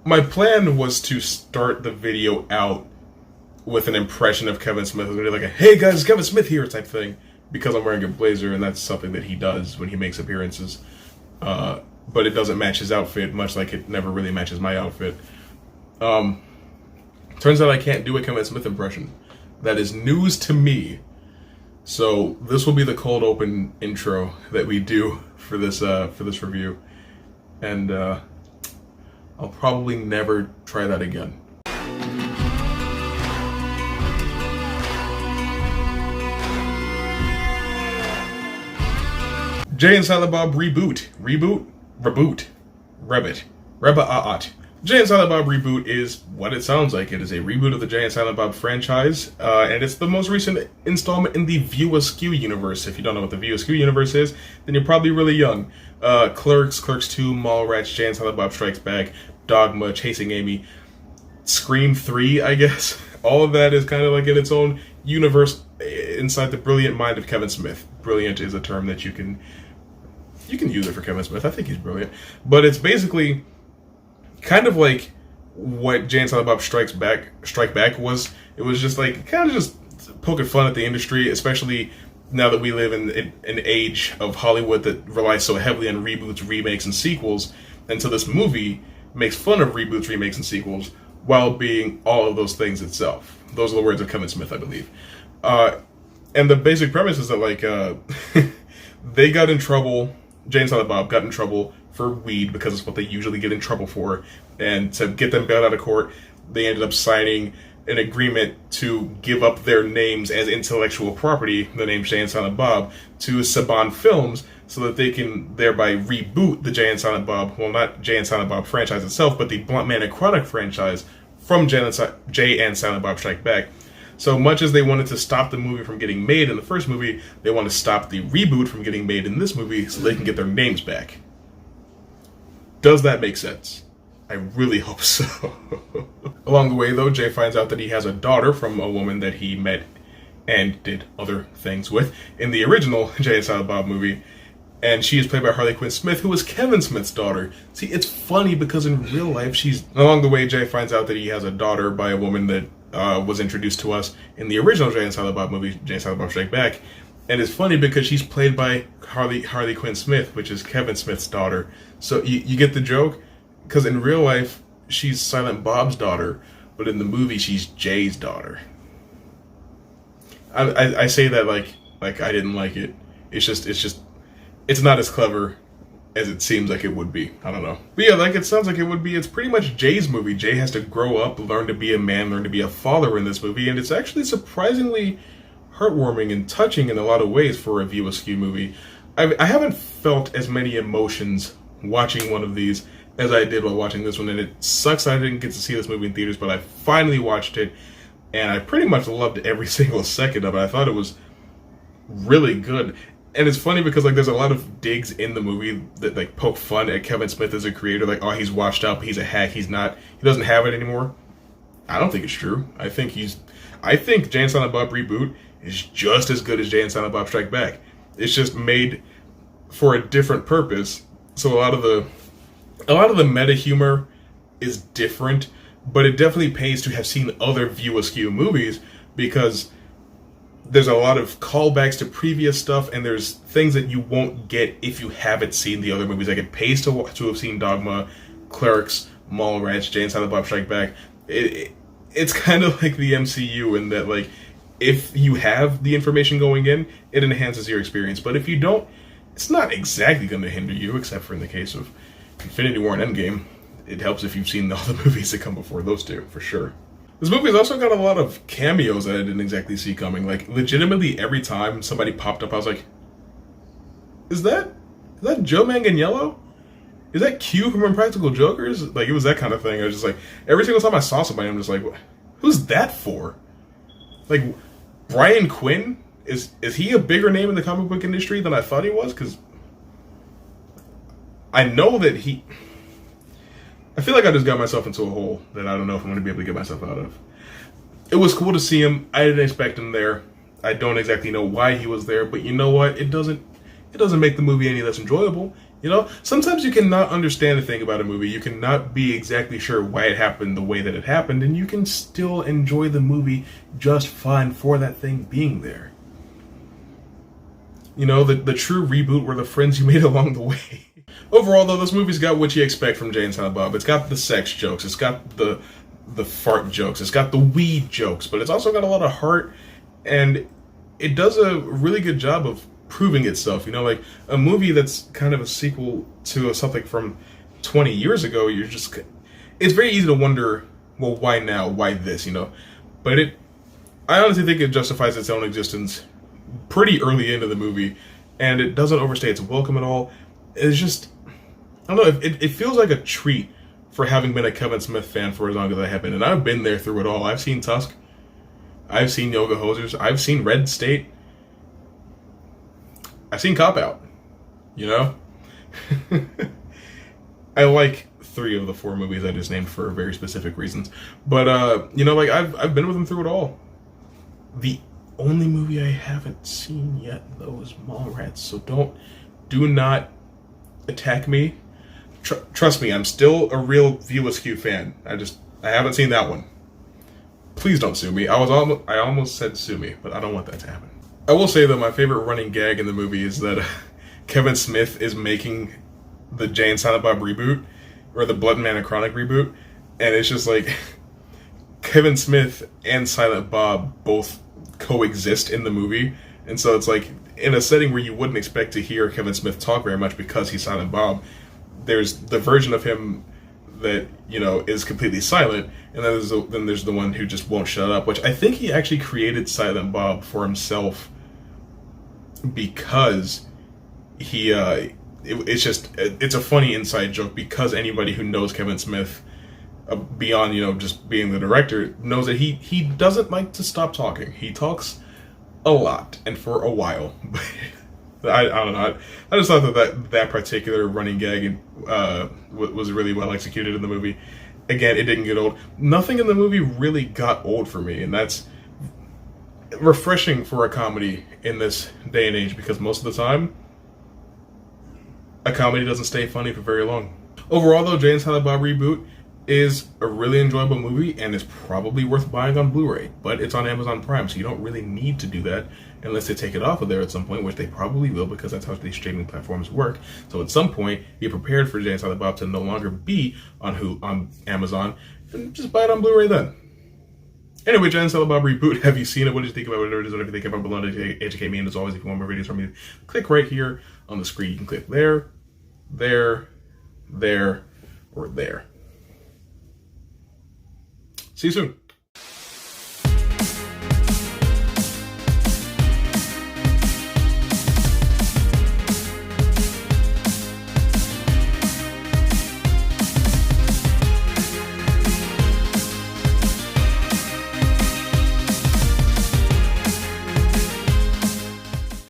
my plan was to start the video out with an impression of Kevin Smith. It was going to be like a, hey guys, Kevin Smith here type thing, because I'm wearing a blazer, and that's something that he does when he makes appearances. But it doesn't match his outfit, much like it never really matches my outfit. Turns out I can't do a Kevin Smith impression. That is news to me. So this will be the cold open intro that we do for this review, and I'll probably never try that again. Jay and Silent Bob Reboot. Reboot. Jay and Silent Bob Reboot is what it sounds like. It is a reboot of the Jay and Silent Bob franchise, and it's the most recent installment in the View Askew universe. If you don't know what the View Askew universe is, then you're probably really young. Clerks, Clerks 2, Mallrats, Jay and Silent Bob Strikes Back, Dogma, Chasing Amy, Scream 3, I guess. All of that is kind of like in its own universe inside the brilliant mind of Kevin Smith. Brilliant is a term that you can use it for Kevin Smith. I think he's brilliant. But it's basically kind of like what Jay and Silent Bob Strike Back was. It was just like kind of just poking fun at the industry, especially now that we live in an age of Hollywood that relies so heavily on reboots, remakes, and sequels. And so this movie makes fun of reboots, remakes, and sequels while being all of those things itself. Those are the words of Kevin Smith, I believe. And the basic premise is that, like, they got in trouble, Jay and Silent Bob got in trouble for weed, because it's what they usually get in trouble for. And to get them bailed out of court, they ended up signing an agreement to give up their names as intellectual property, the name Jay and Silent Bob, to Saban Films, so that they can thereby reboot the Jay and Silent Bob, well, not Jay and Silent Bob franchise itself, but the Blunt Man and Chronic franchise from Jay and Silent Bob Strike Back. So much as they wanted to stop the movie from getting made in the first movie, they want to stop the reboot from getting made in this movie so they can get their names back. Does that make sense? I really hope so. Along the way, though, Jay finds out that he has a daughter from a woman that he met and did other things with in the original Jay and Silent Bob movie. And she is played by Harley Quinn Smith, who is Kevin Smith's daughter. See, it's funny because in real life, along the way, Jay finds out that he has a daughter by a woman that was introduced to us in the original Jay and Silent Bob movie, Jay and Silent Bob Strike Back. And it's funny because she's played by Harley Quinn Smith, which is Kevin Smith's daughter. So you get the joke? Because in real life, she's Silent Bob's daughter, but in the movie, she's Jay's daughter. I say that like I didn't like it. It's not as clever as it seems like it would be. I don't know. But yeah, like it sounds like it would be. It's pretty much Jay's movie. Jay has to grow up, learn to be a man, learn to be a father in this movie, and it's actually surprisingly heartwarming and touching in a lot of ways for a View Askew movie. I haven't felt as many emotions watching one of these as I did while watching this one, and it sucks I didn't get to see this movie in theaters, but I finally watched it, and I pretty much loved every single second of it. I thought it was really good. And it's funny because, like, there's a lot of digs in the movie that, like, poke fun at Kevin Smith as a creator. Like, oh, he's washed up, he's a hack, he doesn't have it anymore. I don't think it's true. I think Jay and Silent Bob Reboot is just as good as Jay and Silent Bob Strike Back. It's just made for a different purpose. So a lot of the meta humor is different, but it definitely pays to have seen other View Askew movies, because there's a lot of callbacks to previous stuff, and there's things that you won't get if you haven't seen the other movies. Like, it pays to have seen Dogma, Clerks, Mallrats, Jay and Silent Bob Strike Back. It's kind of like the MCU in that, like, if you have the information going in, it enhances your experience. But if you don't, it's not exactly going to hinder you, except for in the case of Infinity War and Endgame. It helps if you've seen all the movies that come before those two, for sure. This movie's also got a lot of cameos that I didn't exactly see coming. Like, legitimately, every time somebody popped up, I was like, is that Joe Manganiello? Is that Q from Impractical Jokers? Like, it was that kind of thing. I was just like, every single time I saw somebody, I'm just like, who's that for? Like, Brian Quinn? Is he a bigger name in the comic book industry than I thought he was? Because I know that I feel like I just got myself into a hole that I don't know if I'm going to be able to get myself out of. It was cool to see him. I didn't expect him there. I don't exactly know why he was there, but you know what? It doesn't make the movie any less enjoyable. You know, sometimes you cannot understand a thing about a movie. You cannot be exactly sure why it happened the way that it happened, and you can still enjoy the movie just fine for that thing being there. You know, the true reboot were the friends you made along the way. Overall, though, this movie's got what you expect from Jay and Silent Bob. It's got the sex jokes, it's got the fart jokes, it's got the weed jokes, but it's also got a lot of heart, and it does a really good job of proving itself. You know, like a movie that's kind of a sequel to something from 20 years ago, it's very easy to wonder, well, why now? Why this? You know? But I honestly think it justifies its own existence pretty early into the movie, and it doesn't overstay its welcome at all. It's just, I don't know, it feels like a treat for having been a Kevin Smith fan for as long as I have been, and I've been there through it all. I've seen Tusk, I've seen Yoga Hosers, I've seen Red State, I've seen Cop Out, you know? I like 3 of the 4 movies I just named for very specific reasons. But, you know, like, I've been with him through it all. The only movie I haven't seen yet, though, is Mallrats, so do not attack me. Trust me, I'm still a real View Askew fan. I haven't seen that one. Please don't sue me. I almost said sue me, but I don't want that to happen. I will say, though, my favorite running gag in the movie is that Kevin Smith is making the Jay and Silent Bob reboot, or the Blood Man and Chronic reboot, and it's just like Kevin Smith and Silent Bob both coexist in the movie, and so it's like in a setting where you wouldn't expect to hear Kevin Smith talk very much because he's Silent Bob, there's the version of him that, you know, is completely silent, and then there's the one who just won't shut up, which I think he actually created Silent Bob for himself because it's a funny inside joke, because anybody who knows Kevin Smith beyond, you know, just being the director knows that he doesn't like to stop talking. He talks a lot and for a while. I don't know. I just thought that particular running gag was really well executed in the movie. Again, it didn't get old. Nothing in the movie really got old for me, and that's refreshing for a comedy in this day and age, because most of the time, a comedy doesn't stay funny for very long. Overall, though, Jay and Silent Bob Reboot is a really enjoyable movie and is probably worth buying on Blu-ray, but it's on Amazon Prime, so you don't really need to do that unless they take it off of there at some point, which they probably will, because that's how these streaming platforms work. So at some point, be prepared for Jay and Silent Bob to no longer be on Amazon, and just buy it on Blu-ray then. Anyway, Jay and Silent Bob Reboot, have you seen it? What did you think about it? Whatever it is, whatever you think about below to educate me. And as always, if you want more videos from me, click right here on the screen. You can click there, there, there, or there. See you soon.